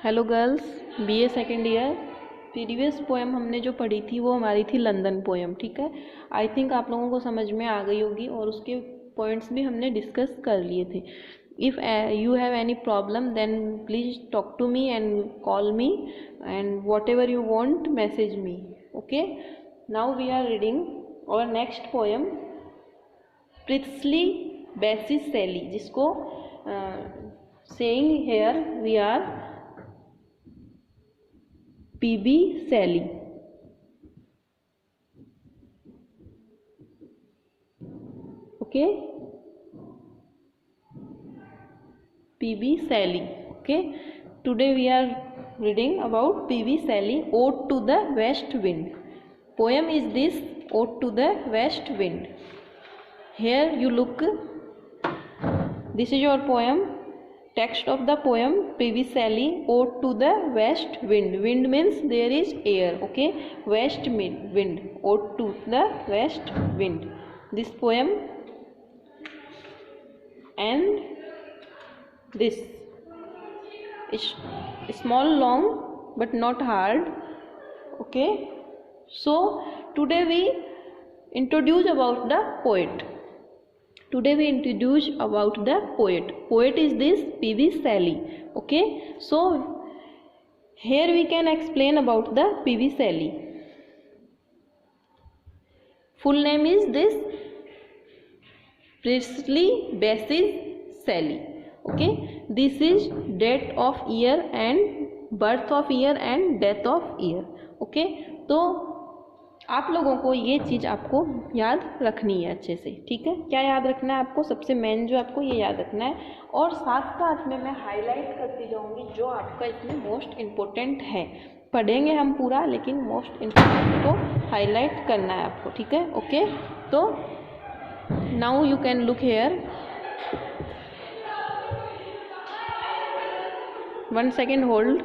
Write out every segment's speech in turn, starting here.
Hello girls, BA second year. Previous poem हमने जो पढ़ी थी वो हमारी थी लंदन पोएम। ठीक है, आई थिंक आप लोगों को समझ में आ गई होगी और उसके पॉइंट्स भी हमने डिस्कस कर लिए थे। If you have any problem then please talk to me and call me and whatever you want message me. Okay, now we are reading और next poem Percy Bysshe Shelley, जिसको saying here we are PB Shelley। okay, PB Shelley। okay, today we are reading about PB Shelley Ode to the West Wind। poem is this Ode to the West Wind। here you look, this is your poem, text of the poem PB Shelley Ode to the West Wind। wind means there is air, okay, west wind, Ode to the West Wind, this poem। and this is small long but not hard। okay, so today we introduce about the poet। Today we introduce about the poet। Poet is this PB Shelley। okay, so here we can explain about the PB Shelley। full name is this Priestley Basil Shelley। okay, this is date of year and birth of year and death of year। okay, तो आप लोगों को ये चीज़ आपको याद रखनी है अच्छे से। ठीक है, क्या याद रखना है आपको? सबसे मेन जो आपको ये याद रखना है और साथ साथ में मैं हाईलाइट करती जाऊंगी जो आपका इसमें मोस्ट इम्पोर्टेंट है। पढ़ेंगे हम पूरा, लेकिन मोस्ट इम्पोर्टेंट को हाईलाइट करना है आपको। ठीक है, ओके, तो now you can look here, 1 second hold.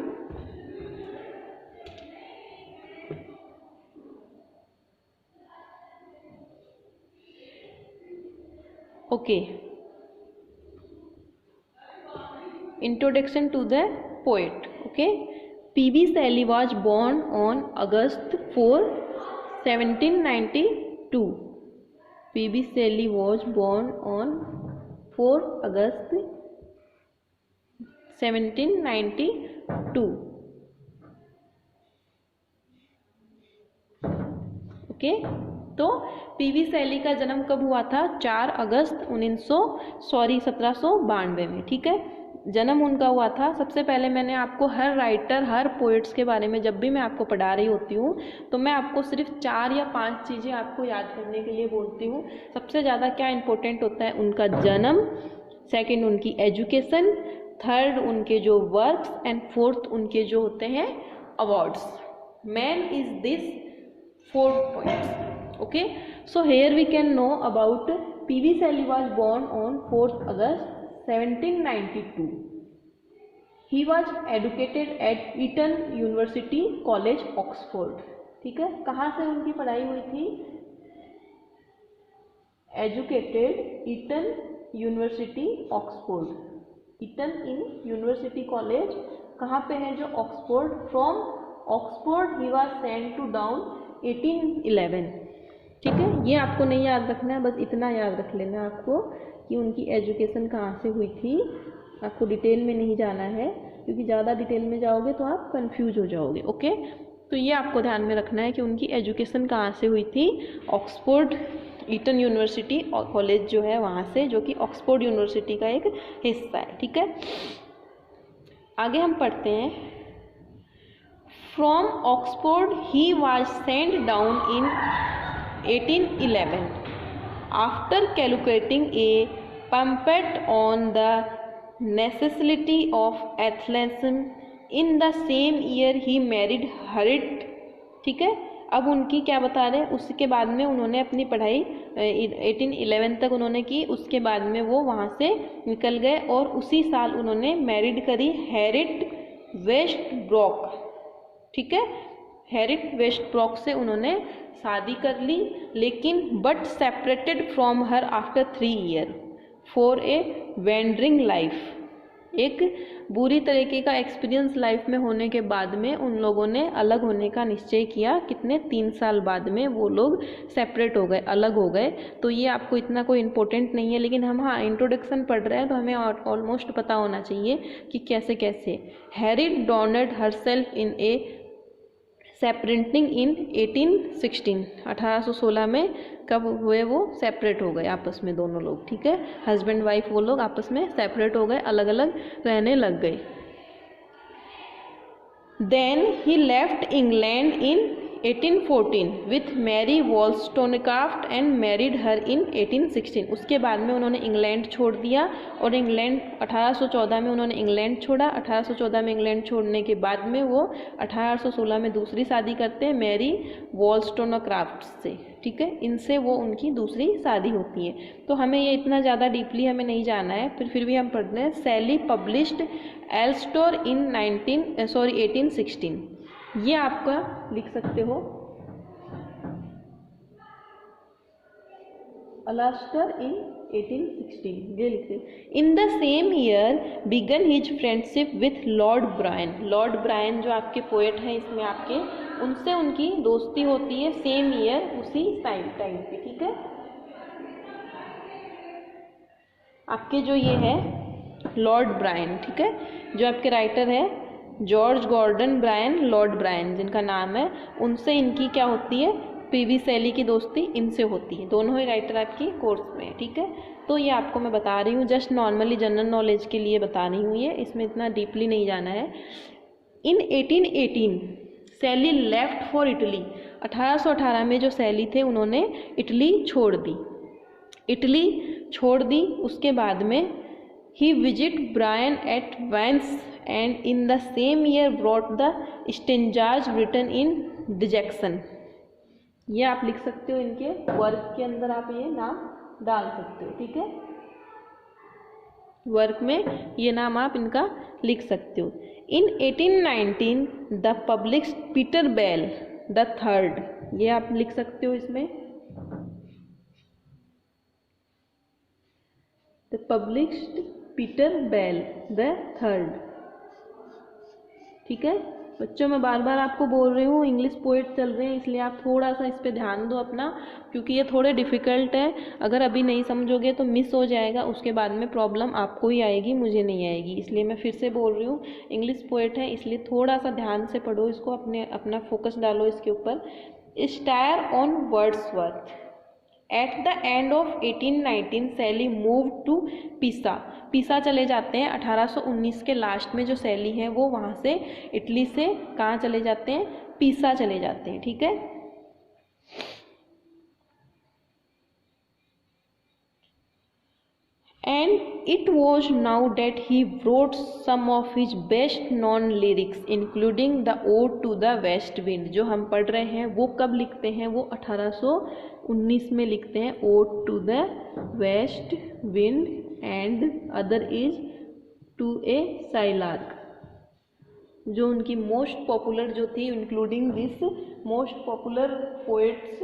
okay, introduction to the poet। okay, PB Shelley was born on August 4, 1792। PB Shelley was born on 4 August 1792। okay, तो PB Shelley का जन्म कब हुआ था? 4 अगस्त 1792 में। ठीक है, जन्म उनका हुआ था। सबसे पहले मैंने आपको हर राइटर, हर पोइट्स के बारे में जब भी मैं आपको पढ़ा रही होती हूँ तो मैं आपको सिर्फ 4 या 5 चीज़ें आपको याद करने के लिए बोलती हूँ। सबसे ज़्यादा क्या इम्पोर्टेंट होता है? उनका जन्म, सेकेंड उनकी एजुकेशन, थर्ड उनके जो वर्क्स एंड फोर्थ उनके जो होते हैं awards. Main is this 4 points। okay, so here we can know about PB Shelley was born on 4th August 1792। he was educated at Eton University College, Oxford। ठीक है, कहाँ से उनकी पढ़ाई हुई थी? Educated Eton University Oxford। Eton University College कहाँ पे है? जो Oxford. From Oxford he was sent to down 1811। ठीक है, ये आपको नहीं याद रखना है, बस इतना याद रख लेना आपको कि उनकी एजुकेशन कहाँ से हुई थी। आपको डिटेल में नहीं जाना है, क्योंकि ज़्यादा डिटेल में जाओगे तो आप कंफ्यूज हो जाओगे। ओके, तो ये आपको ध्यान में रखना है कि उनकी एजुकेशन कहाँ से हुई थी? ऑक्सफोर्ड ईटन यूनिवर्सिटी कॉलेज जो है वहाँ से, जो कि ऑक्सफोर्ड यूनिवर्सिटी का एक हिस्सा है। ठीक है, आगे हम पढ़ते हैं। From Oxford he was sent down in 1811 after calculating a pamphlet on the necessity of athleticism। in the same year he married Harriet। ठीक है, अब उनकी क्या बता रहे हैं? उसके बाद में उन्होंने अपनी पढ़ाई 1811 तक उन्होंने की, उसके बाद में वो वहाँ से निकल गए और उसी साल उन्होंने मैरिड करी हैरिट वेस्टब्रोक। ठीक है, हैरिट वेस्टब्रोक से उन्होंने शादी कर ली, लेकिन but separated from her after 3 years for a wandering life. एक बुरी तरीके का एक्सपीरियंस लाइफ में होने के बाद में उन लोगों ने अलग होने का निश्चय किया। कितने 3 साल बाद में वो लोग सेपरेट हो गए, अलग हो गए। तो ये आपको इतना कोई इम्पोर्टेंट नहीं है, लेकिन हम हाँ इंट्रोडक्शन पढ़ रहे हैं तो हमें ऑलमोस्ट पता होना चाहिए कि कैसे कैसे। Harriet drowned herself in a Serpentine in 1816, 1816 में कब हुए वो सेपरेट हो गए आपस में दोनों लोग, ठीक है। हस्बैंड वाइफ वो लोग आपस में सेपरेट हो गए, अलग अलग रहने लग गए। Then he left England in 1814 with Mary Wollstonecraft and married her in 1816। उसके बाद में उन्होंने इंग्लैंड छोड़ दिया और इंग्लैंड 1814 में उन्होंने इंग्लैंड छोड़ा। 1814 में इंग्लैंड छोड़ने के बाद में वो 1816 में दूसरी शादी करते हैं मैरी वॉलस्टोनक्राफ्ट से, ठीक है। इनसे वो उनकी दूसरी शादी होती है। तो हमें ये इतना ज़्यादा डीपली हमें नहीं जाना है, फिर भी हम पढ़ रहे हैं। सैली पब्लिश्ड एल्स्टोर इन 1816। ये आपका लिख सकते हो अलास्टर इन 1816, ये लिखते हैं। In the same year began his friendship with Lord Byron. Lord Byron जो आपके पोएट हैं इसमें आपके, उनसे उनकी दोस्ती होती है सेम ईयर, उसी टाइम पे, ठीक है। आपके जो ये है लॉर्ड ब्रायन, ठीक है, जो आपके राइटर है George Gordon Byron, Lord Byron जिनका नाम है, उनसे इनकी क्या होती है, पीवी शैली की दोस्ती इनसे होती है। दोनों ही राइटर आपकी कोर्स में है, ठीक है। तो ये आपको मैं बता रही हूँ, जस्ट नॉर्मली जनरल नॉलेज के लिए बता रही हूँ, ये इसमें इतना डीपली नहीं जाना है। इन 1818 शैली लेफ्ट फॉर इटली। 1818 में जो शैली थे उन्होंने इटली छोड़ दी। इटली छोड़ दी, उसके बाद में ही visit Byron at Venice and in the same year brought the stanzas written in dejection. ये आप लिख सकते हो, इनके वर्क के अंदर आप ये नाम डाल सकते हो, ठीक है। वर्क में ये नाम आप इनका लिख सकते हो। In 1819 the publish Peter Bell the third, ये आप लिख सकते हो इसमें, the published Peter Bell the third, ठीक है। बच्चों मैं बार बार आपको बोल रही हूँ इंग्लिश पोएट चल रहे हैं, इसलिए आप थोड़ा सा इस पे ध्यान दो अपना, क्योंकि ये थोड़े डिफ़िकल्ट है। अगर अभी नहीं समझोगे तो मिस हो जाएगा, उसके बाद में प्रॉब्लम आपको ही आएगी, मुझे नहीं आएगी। इसलिए मैं फिर से बोल रही हूँ इंग्लिश पोएट है, इसलिए थोड़ा सा ध्यान से पढ़ो इसको, अपना फोकस डालो इसके ऊपर। Stair on Wordsworth. At the end of 1819 शैली मूव टू पिसा। पिसा चले जाते हैं 1819 के लास्ट में। जो शैली है वो वहाँ से इटली से कहाँ चले जाते हैं, पिसा चले जाते हैं, ठीक है। And it was now that he wrote some of his best known lyrics including the ode to the west wind। जो हम पढ़ रहे हैं वो कब लिखते हैं, वो 1819 में लिखते हैं। ode to the west wind and other is to a skylark। जो उनकी मोस्ट पॉपुलर जो थी, including this most popular poets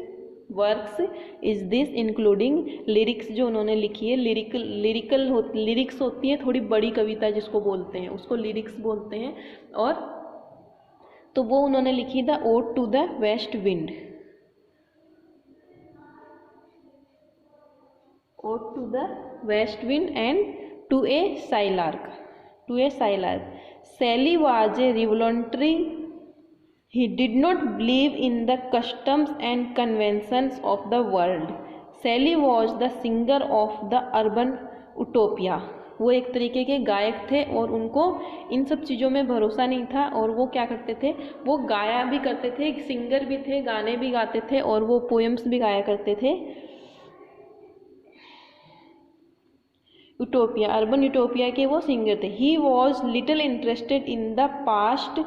works is this including lyrics जो उन्होंने लिखी है। लिरिक्स होती है थोड़ी बड़ी कविता जिसको बोलते हैं, उसको लिरिक्स बोलते हैं। और तो वो उन्होंने लिखी the ode to the west wind, ode to the west wind and to a skylark, to a skylark. Shelley was a revolutionary. He did not believe in the customs and conventions of the world. Shelley was the singer of the urban utopia। वो एक तरीके के गायक थे और उनको इन सब चीज़ों में भरोसा नहीं था, और वो क्या करते थे, वो गाया भी करते थे, सिंगर भी थे, गाने भी गाते थे, और वो पोएम्स भी गाया करते थे। यूटोपिया, अर्बन यूटोपिया के वो सिंगर थे। He was little interested in the past।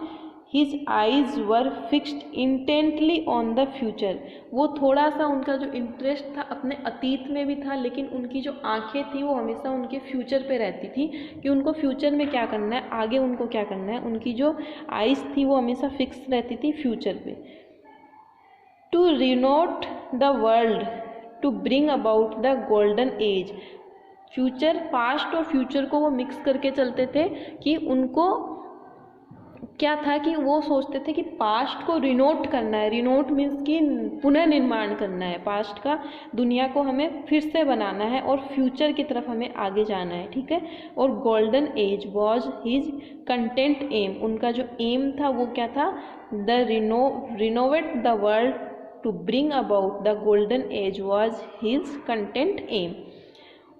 His eyes were fixed intently on the future। वो थोड़ा सा उनका जो इंटरेस्ट था अपने अतीत में भी था, लेकिन उनकी जो आंखें थी वो हमेशा उनके फ्यूचर पे रहती थी कि उनको फ्यूचर में क्या करना है, आगे उनको क्या करना है। उनकी जो आइज़ थी वो हमेशा फिक्स रहती थी फ्यूचर पे। To renovate the world to bring about the golden age. Future, past और फ्यूचर को वो मिक्स करके चलते थे कि उनको क्या था कि वो सोचते थे कि पास्ट को रिनोट करना है। रिनोट मीन्स कि पुनर्निर्माण करना है पास्ट का, दुनिया को हमें फिर से बनाना है और फ्यूचर की तरफ हमें आगे जाना है, ठीक है। और golden age was his content aim, उनका जो एम था वो क्या था, the renovate the world to bring about the golden age was his content aim.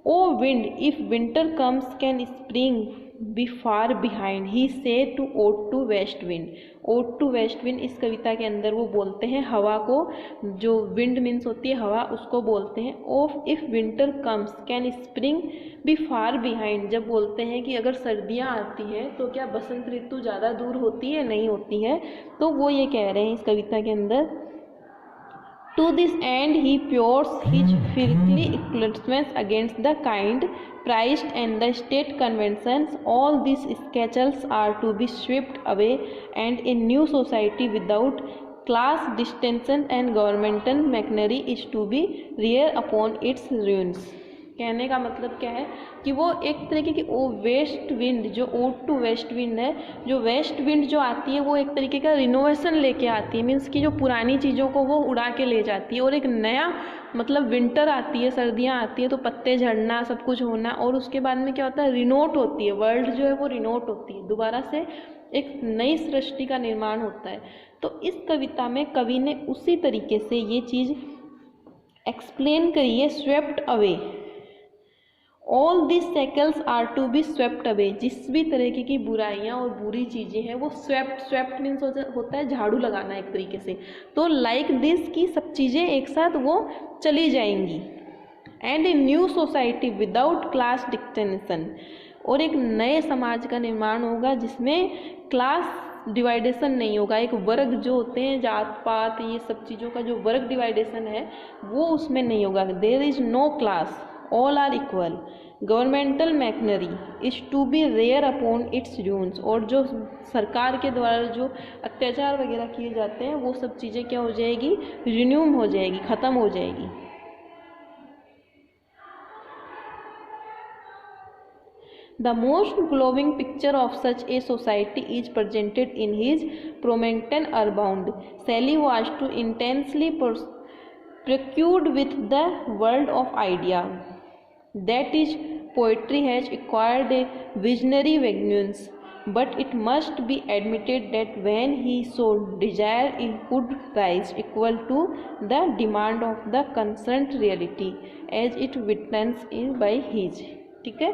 O wind if winter comes can spring be far behind he says to ode to west wind. Ode to west wind इस कविता के अंदर वो बोलते हैं हवा को, जो विंड मीन्स होती है हवा, उसको बोलते हैं। Of if winter comes can spring be far behind, जब बोलते हैं कि अगर सर्दियाँ आती हैं तो क्या बसंत ऋतु ज़्यादा दूर होती है, नहीं होती है। तो वो ये कह रहे हैं इस कविता के अंदर, to this end he pours his fiercely eloquence against the kind, pride and the state conventions. All these sketches are to be swept away and a new society without class distinction and governmental machinery is to be reared upon its ruins। कहने का मतलब क्या है कि वो एक तरीके की वो वेस्ट विंड, जो ओड टू वेस्ट विंड है, जो वेस्ट विंड जो आती है वो एक तरीके का रिनोवेशन लेके आती है, मीन्स कि जो पुरानी चीज़ों को वो उड़ा के ले जाती है और एक नया मतलब विंटर आती है, सर्दियाँ आती है तो पत्ते झड़ना, सब कुछ होना, और उसके बाद में क्या होता है, रिनोट होती है, वर्ल्ड जो है वो रिनोट होती है, दोबारा से एक नई सृष्टि का निर्माण होता है। तो इस कविता में कवि ने उसी तरीके से ये चीज़ एक्सप्लेन करी है, swept away. All this cycles are to be swept away, जिस भी तरीके की बुराइयाँ और बुरी चीज़ें हैं वो स्वेप्ट मीन्स होता है झाड़ू लगाना एक तरीके से। तो लाइक दिस की सब चीज़ें एक साथ वो चली जाएंगी। And a new society without class distinction, और एक नए समाज का निर्माण होगा जिसमें क्लास डिवाइडेशन नहीं होगा। एक वर्ग जो होते हैं, जात पात, ये सब चीज़ों का जो वर्ग डिवाइडेशन है वो उसमें नहीं होगा। There is no class, all are equal, governmental machinery is to be rear upon its ruins, और जो सरकार के द्वारा जो अत्याचार वगैरह किए जाते हैं वो सब चीज़ें क्या हो जाएगी, रिन्यूम हो जाएगी, ख़त्म हो जाएगी। The most glowing picture of such a society is presented in his Promethean Earthbound. Shelley was too intensely preoccupied with the world of idea that his poetry has acquired a visionary vagueness, but it must be admitted that when he so desired it could rise equal to the demand of the concerned reality as it witnessed by his, ठीक है,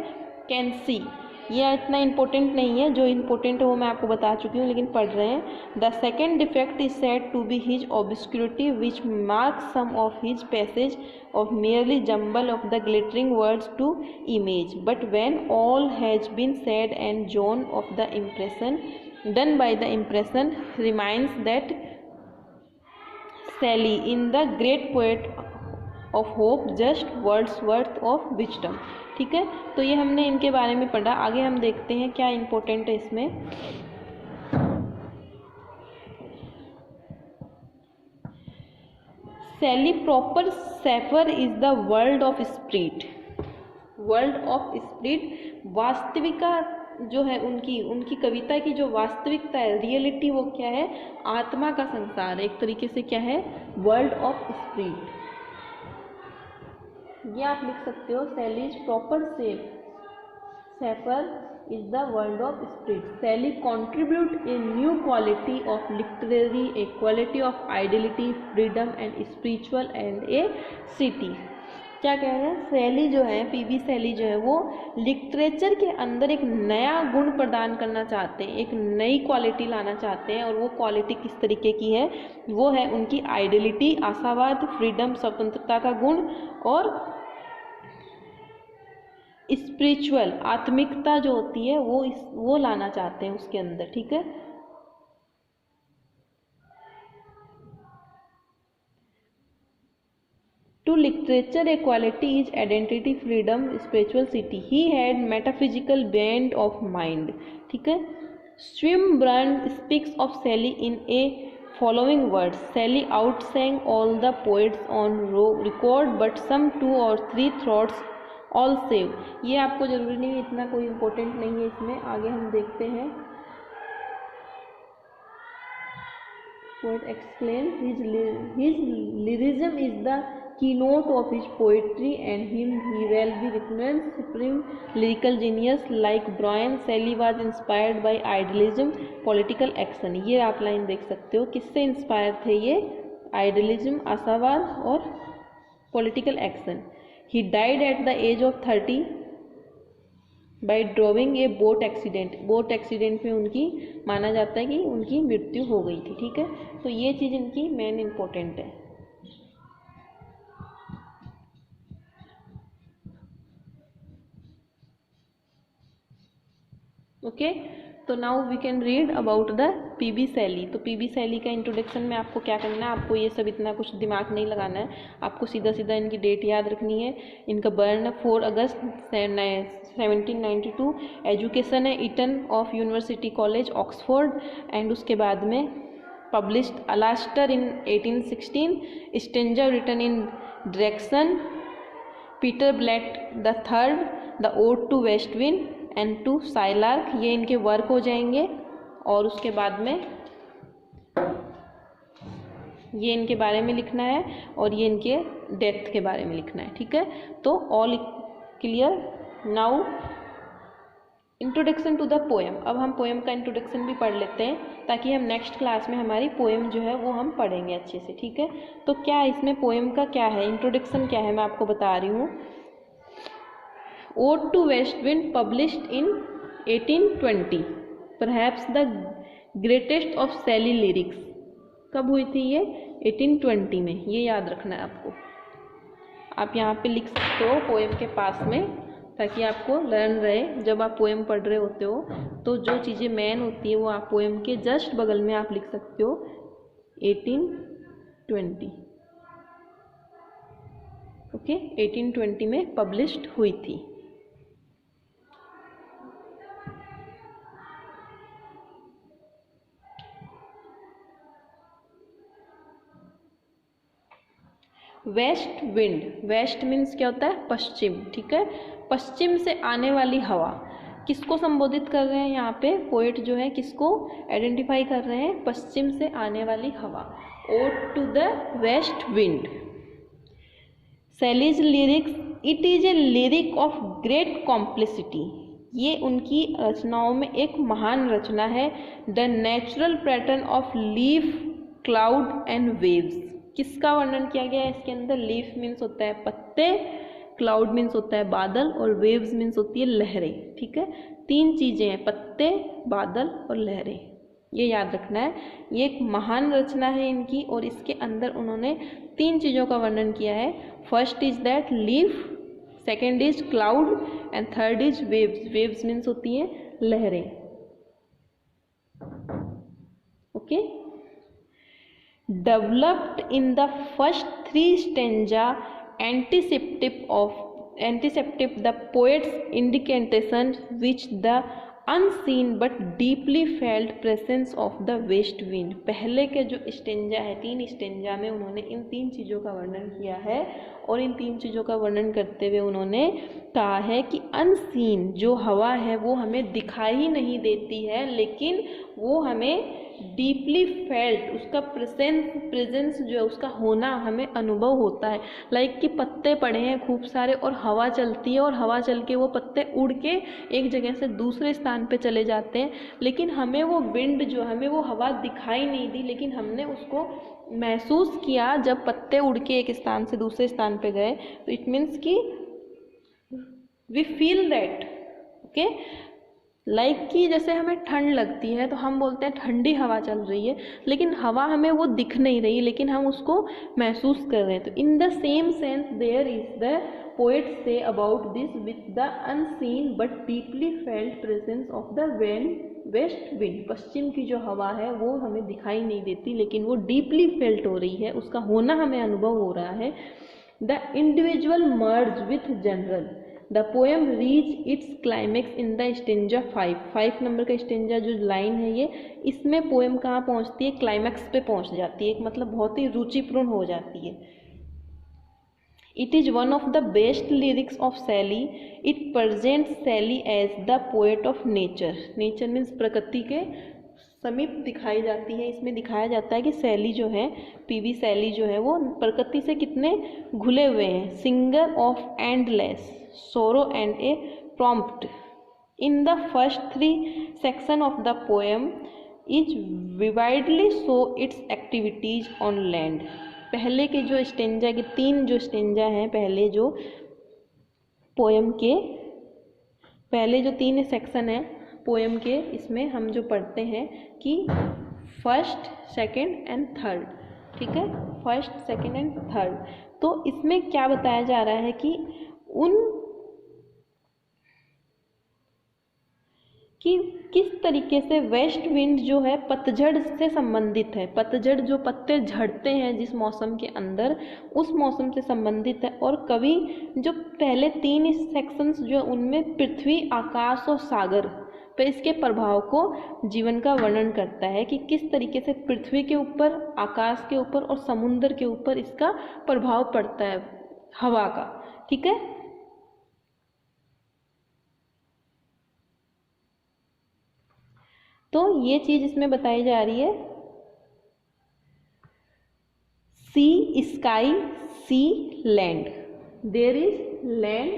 can see. ये इतना important नहीं है, जो important है वो मैं आपको बता चुकी हूँ, लेकिन पढ़ रहे हैं। The second defect is said to be his obscurity which marks some of his passage of merely jumble of the glittering words to image, but when all has been said and shown of the impression done by the impression remains that Shelley in the great poet of hope just Wordsworth of wisdom, ठीक है। तो ये हमने इनके बारे में पढ़ा, आगे हम देखते हैं क्या इम्पोर्टेंट है इसमें। Shelley proper Sapphire is the world of spirit, world of spirit, वास्तविकता जो है उनकी कविता की जो वास्तविकता है, रियलिटी, वो क्या है, आत्मा का संसार, एक तरीके से क्या है, वर्ल्ड ऑफ स्पिरिट। ये आप लिख सकते हो, Shelley's proper Sapphire is the world of spirit. Shelley contribute a new quality of literary, a quality of ideality, freedom and spiritual and a city। क्या कह रहे हैं, शैली जो है, पीवी शैली जो है वो लिटरेचर के अंदर एक नया गुण प्रदान करना चाहते हैं, एक नई क्वालिटी लाना चाहते हैं, और वो क्वालिटी किस तरीके की है, वो है उनकी आइडियलिटी, आशावाद, फ्रीडम, स्वतंत्रता का गुण, और स्पिरिचुअल, आत्मिकता जो होती है वो लाना चाहते हैं उसके अंदर, ठीक है। To literature a quality is identity, freedom, spirituality. He had metaphysical bent of mind, ठीक है। Swinburne speaks of Shelley in a following words: Shelley outsang all the poets on record, but some 2 or 3 thoughts all save, ये आपको ज़रूरी नहीं है, इतना कोई important नहीं है इसमें, आगे हम देखते हैं। Poet explains his lyricism is the keynote of his poetry and him he will be recognized supreme lyrical genius like Brian Shelley was inspired by idealism political action। ये आप लाइन देख सकते हो, किससे इंस्पायर थे ये? आइडियलिज्म, आशावाद और political action. He died at the age of 30 by drowning a boat accident. Boat accident में उनकी माना जाता है कि उनकी मृत्यु हो गई थी, ठीक है। तो ये चीज़ इनकी मेन इम्पोर्टेंट है। ओके, तो now we can read about the PB Shelley. तो पीबी शैली का इंट्रोडक्शन में आपको क्या करना है, आपको ये सब इतना कुछ दिमाग नहीं लगाना है, आपको सीधा सीधा इनकी डेट याद रखनी है। इनका बर्न 4 अगस्त 1792, एजुकेशन है Eton of university college Oxford, and उसके बाद में published Alastor in 1816, stanza written in dejection, Peter Bell the third, the ode to west wind and to skylark, ये इनके वर्क हो जाएंगे। और उसके बाद में ये इनके बारे में लिखना है और ये इनके डेथ के बारे में लिखना है, ठीक है। तो all clear. Now introduction to the poem. अब हम पोएम का इंट्रोडक्शन भी पढ़ लेते हैं ताकि हम नेक्स्ट क्लास में हमारी पोएम जो है वो हम पढ़ेंगे अच्छे से, ठीक है। तो क्या इसमें पोएम का क्या है, इंट्रोडक्शन क्या है, मैं आपको बता रही हूँ। Ode to west wind published in 1820, perhaps the greatest of Shelley lyrics. कब हुई थी ये? 1820 में, ये याद रखना है आपको। आप यहाँ पे लिख सकते हो पोएम के पास में, ताकि आपको लर्न रहे। जब आप पोएम पढ़ रहे होते हो तो जो चीज़ें मेन होती है वो आप पोएम के जस्ट बगल में आप लिख सकते हो 1820। ओके, 1820 में पब्लिश्ड हुई थी। वेस्ट विंड, वेस्ट मीन्स क्या होता है? पश्चिम, ठीक है। पश्चिम से आने वाली हवा, किसको संबोधित कर रहे हैं यहाँ पे पोएट जो है, किसको आइडेंटिफाई कर रहे हैं? पश्चिम से आने वाली हवा। Ode to the west wind. Shelley's lyrics, it is a lyric of great complexity, ये उनकी रचनाओं में एक महान रचना है। The natural pattern of leaf, cloud and waves, किसका वर्णन किया गया है इसके अंदर? लीफ मीन्स होता है पत्ते, क्लाउड मीन्स होता है बादल, और वेव्स मीन्स होती है लहरें, ठीक है। 3 चीज़ें हैं, पत्ते, बादल और लहरें, ये याद रखना है। ये एक महान रचना है इनकी, और इसके अंदर उन्होंने 3 चीज़ों का वर्णन किया है। First is that leaf, second is cloud and third is waves. Waves means होती हैं लहरें। Okay, developed in the first 3 stanza anticipate the poet's incantation which the unseen but deeply felt presence of the west wind। पहले के जो stanza है, 3 stanza में उन्होंने इन 3 चीज़ों का वर्णन किया है, और इन 3 चीज़ों का वर्णन करते हुए उन्होंने कहा है कि अनसीन जो हवा है वो हमें दिखाई नहीं देती है, लेकिन वो हमें डीपली फेल्ट, उसका प्रेजेंस जो है, उसका होना हमें अनुभव होता है। लाइक कि पत्ते पड़े हैं खूब सारे और हवा चलती है, और हवा चल के वो पत्ते उड़ के एक जगह से दूसरे स्थान पे चले जाते हैं, लेकिन हमें वो विंड जो, हमें वो हवा दिखाई नहीं दी, लेकिन हमने उसको महसूस किया जब पत्ते उड़ के एक स्थान से दूसरे स्थान पे गए। तो इट मीन्स कि we feel that. Okay, like कि जैसे हमें ठंड लगती है तो हम बोलते हैं ठंडी हवा चल रही है, लेकिन हवा हमें वो दिख नहीं रही, लेकिन हम उसको महसूस कर रहे हैं। तो in the same sense there is the poet says about this with the unseen but deeply felt presence of the west wind. पश्चिम की जो हवा है वो हमें दिखाई नहीं देती, लेकिन वो डीपली फेल्ट हो रही है, उसका होना हमें अनुभव हो रहा है। The individual merge with general, the poem reach its climax in the stanza 5 number का स्टेंजा जो लाइन है ये, इसमें पोएम कहाँ पहुँचती है? क्लाइमैक्स पे पहुँच जाती है, एक मतलब बहुत ही रुचिपूर्ण हो जाती है। It is one of the best lyrics of Shelley. It presents Shelley as the poet of nature. Nature means प्रकृति के समीप दिखाई जाती है। इसमें दिखाया जाता है कि शैली जो है, पीवी शैली जो है वो प्रकृति से कितने घुले हुए हैं। Singer of endless sorrow and a prompt. In the first 3 section of the poem is vividly show its activities on land. पहले के जो स्टेंजा के 3 जो स्टेंजा हैं, पहले जो पोएम के पहले जो 3 सेक्शन हैं पोएम के, इसमें हम जो पढ़ते हैं कि फर्स्ट, सेकंड एंड थर्ड, ठीक है, फर्स्ट, सेकंड एंड थर्ड। तो इसमें क्या बताया जा रहा है कि किस तरीके से वेस्ट विंड जो है पतझड़ से संबंधित है। पतझड़ जो पत्ते झड़ते हैं जिस मौसम के अंदर, उस मौसम से संबंधित है। और कवि जो पहले 3 सेक्शंस जो उनमें पृथ्वी, आकाश और सागर पे इसके प्रभाव को जीवन का वर्णन करता है कि किस तरीके से पृथ्वी के ऊपर, आकाश के ऊपर और समुद्र के ऊपर इसका प्रभाव पड़ता है हवा का, ठीक है। तो ये चीज इसमें बताई जा रही है। Sea sky, sea land, there is land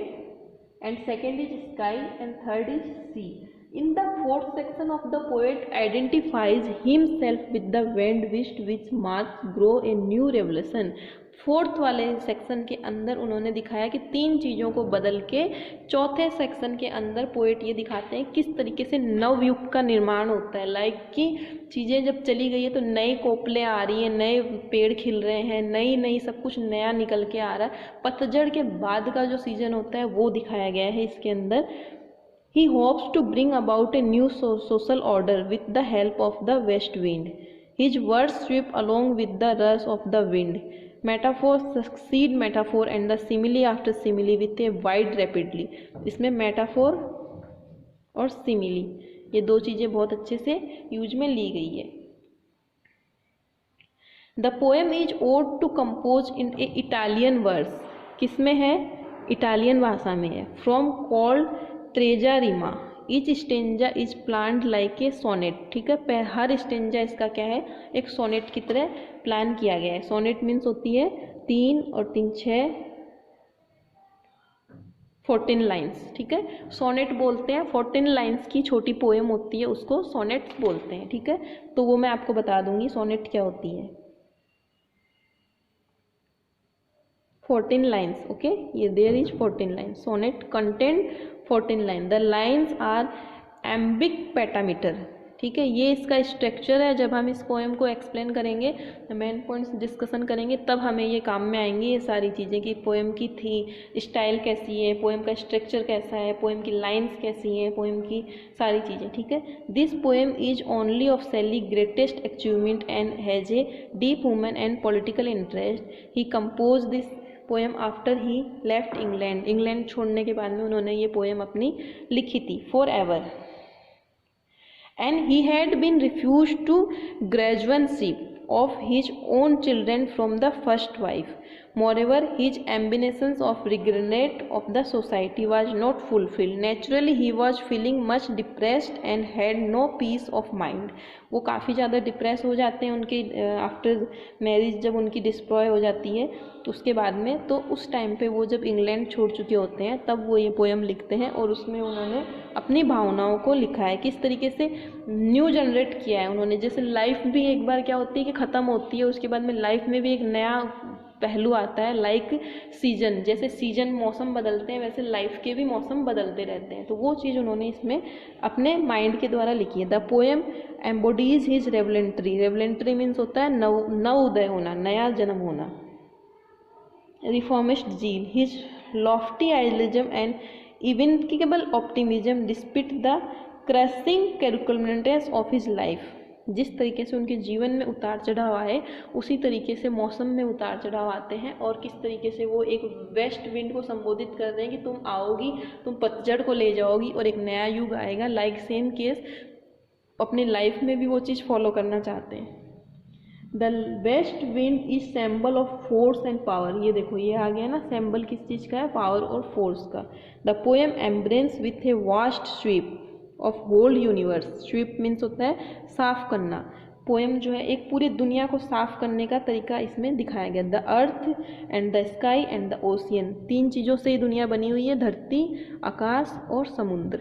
and second is sky and third is sea. In the 4th section of the poet identifies himself with the vanquished which marks grow a new revolution. 4th वाले section के अंदर उन्होंने दिखाया कि 3 चीज़ों को बदल के 4थे सेक्शन के अंदर पोएट ये दिखाते हैं किस तरीके से नवयुग का निर्माण होता है। लाइक कि चीज़ें जब चली गई है तो नई कोपलें आ रही हैं, नए पेड़ खिल रहे हैं, नई नई सब कुछ नया निकल के आ रहा है। पतझड़ के बाद का जो सीजन होता है वो दिखाया गया है इसके अंदर। He hopes to bring about a new social order with the help of the west wind. His words sweep along with the rush of the wind. Metaphors succeed metaphor and the simile after simile with a wide rapidly. इसमें metaphor और simile ये 2 चीज़ें बहुत अच्छे से use में ली गई है। The poem is ode to compose in a Italian verse. किसमें है? इटालियन भाषा में है। From called terza rima. Each stanza is planned like a sonnet, ठीक है। हर स्टेंजा इसका क्या है, एक सोनेट की तरह प्लान किया गया है। सोनेट मीन्स होती है 3 और 3 6 14 लाइन्स, ठीक है। सोनेट बोलते हैं 14 लाइन्स की छोटी पोएम होती है, उसको सोनेट बोलते हैं, ठीक है। तो वो मैं आपको बता दूंगी सोनेट क्या होती है। 14 लाइन्स, ओके, ये there is 14 lines. Sonnet content 14 line. The lines are iambic pentameter, ठीक है। ये इसका स्ट्रक्चर है। जब हम इस पोएम को एक्सप्लेन करेंगे, मेन पॉइंट्स डिस्कशन करेंगे, तब हमें ये काम में आएंगी ये सारी चीज़ें कि पोएम की थी स्टाइल कैसी है, पोएम का स्ट्रक्चर कैसा है, पोएम की लाइन्स कैसी हैं, पोएम की सारी चीज़ें, ठीक है। This poem is only of Shelley greatest achievement and has a deep human and political interest. He compose this poem after he left England. England छोड़ने के बाद में उन्होंने ये पोएम अपनी लिखी थी, forever. And he had been refuse to guardianship of his own children from the first wife. Moreover, his ambitions of regret of the society was not fulfilled. Naturally, he was feeling much depressed and had no peace of mind. वो काफ़ी ज़्यादा depress हो जाते हैं उनके after marriage, जब उनकी destroy हो जाती है तो उसके बाद में, तो उस टाइम पे वो जब इंग्लैंड छोड़ चुके होते हैं तब वो ये पोएम लिखते हैं और उसमें उन्होंने अपनी भावनाओं को लिखा है, किस तरीके से न्यू जनरेट किया है उन्होंने। जैसे लाइफ भी एक बार क्या होती है कि ख़त्म होती है, उसके बाद में लाइफ में भी एक नया पहलू आता है। लाइक सीजन, जैसे सीजन मौसम बदलते हैं वैसे लाइफ के भी मौसम बदलते रहते हैं, तो वो चीज़ उन्होंने इसमें अपने माइंड के द्वारा लिखी है। The poem embodies his revolutionary. Revolutionary means होता है नव उदय होना, नया जन्म होना। Reformist zeal, his lofty idealism and invincible optimism despite the crushing calculatedness of his life. जिस तरीके से उनके जीवन में उतार चढ़ाव आए उसी तरीके से मौसम में उतार चढ़ाव आते हैं, और किस तरीके से वो एक वेस्ट विंड को संबोधित कर रहे हैं कि तुम आओगी, तुम पतझड़ को ले जाओगी और एक नया युग आएगा। लाइक सेम केस अपनी लाइफ में भी वो चीज़ फॉलो करना चाहते हैं। The west wind is symbol of force and power. ये देखो ये आ गया ना, सिंबल किस चीज़ का है, पावर और फोर्स का। The poem embrace with a vast sweep of whole universe. Sweep means होता है साफ करना। पोएम जो है एक पूरी दुनिया को साफ करने का तरीका इसमें दिखाया गया। The earth and the sky and the ocean, तीन चीज़ों से ही दुनिया बनी हुई है, धरती, आकाश और समुद्र।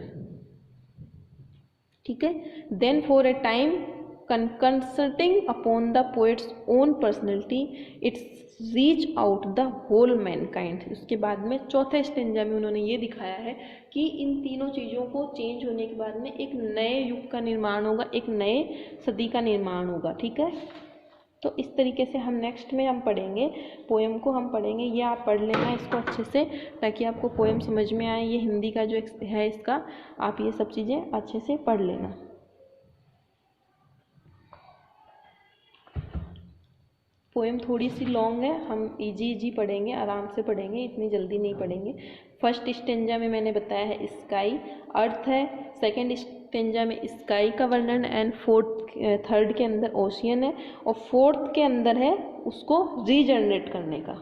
ठीक है। Then for a time concerning upon the poet's own personality, it's reach out the whole mankind। उसके बाद में चौथे स्टेंजा में उन्होंने ये दिखाया है कि इन तीनों चीज़ों को चेंज होने के बाद में एक नए युग का निर्माण होगा, एक नए सदी का निर्माण होगा। ठीक है। तो इस तरीके से हम नेक्स्ट में हम पढ़ेंगे, पोएम को हम पढ़ेंगे। ये आप पढ़ लेना इसको अच्छे से, ताकि आपको पोएम समझ में आए। ये हिंदी का जो है इसका, आप ये सब चीज़ें अच्छे से पढ़ लेना। पोएम थोड़ी सी लॉन्ग है, हम इजी पढ़ेंगे, आराम से पढ़ेंगे, इतनी जल्दी नहीं पढ़ेंगे। फर्स्ट स्टेंजा में मैंने बताया है स्काई, अर्थ है। सेकंड स्टेंजा में स्काई का वर्णन एंड थर्ड के अंदर ओशियन है, और फोर्थ के अंदर है उसको रीजनरेट करने का।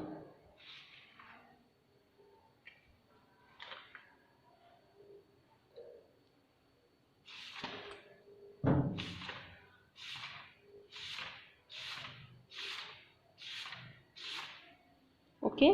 ओके।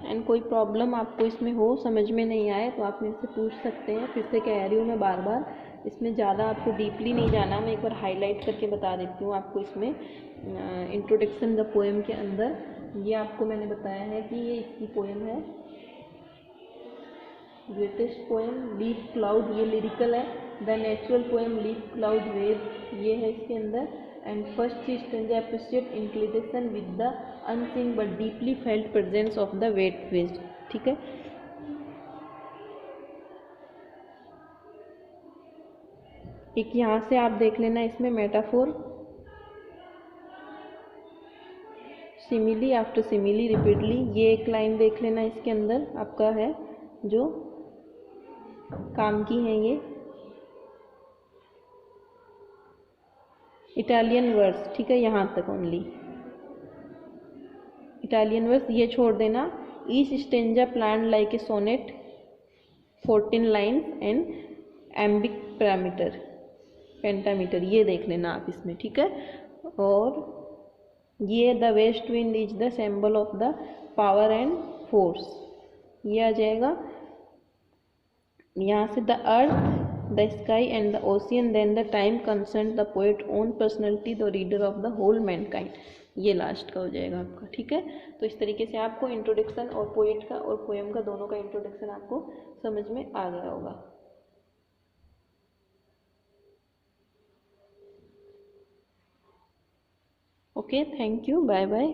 एंड कोई प्रॉब्लम आपको इसमें हो, समझ में नहीं आए, तो आप मेरे से पूछ सकते हैं। फिर से कह रही हूँ मैं बार बार, इसमें ज़्यादा आपको डीपली नहीं जाना, मैं एक बार हाईलाइट करके बता देती हूँ आपको। इसमें इंट्रोडक्शन द पोएम के अंदर ये आपको मैंने बताया है कि ये इसकी पोएम है, ग्रेटेस्ट पोएम लीफ क्लाउड, ये लिरिकल है। The natural poem leaf cloud wave, ये है इसके अंदर। And first stanza appreciate inclination with the unseen but deeply felt presence of the west वेज। ठीक है। एक यहाँ से आप देख लेना इसमें metaphor, simile after simile repeatedly, ये एक लाइन देख लेना इसके अंदर आपका है जो काम की है। ये इटालियन वर्स, ठीक है, यहाँ तक ओनली इटालियन वर्स, ये छोड़ देना। Each stanza plan like a sonnet 14 lines and iambic parameter pentameter, ये देख लेना आप इसमें। ठीक है। और ये the west wind is the symbol of the power and force, ये आ जाएगा। यहाँ से the earth, the sky and the ocean, then the time concern the poet own personality the reader of the whole mankind, ये last का हो जाएगा आपका। ठीक है। तो इस तरीके से आपको इंट्रोडक्शन और पोएट का और पोएम का दोनों का इंट्रोडक्शन आपको समझ में आ गया होगा। Okay, thank you, bye bye.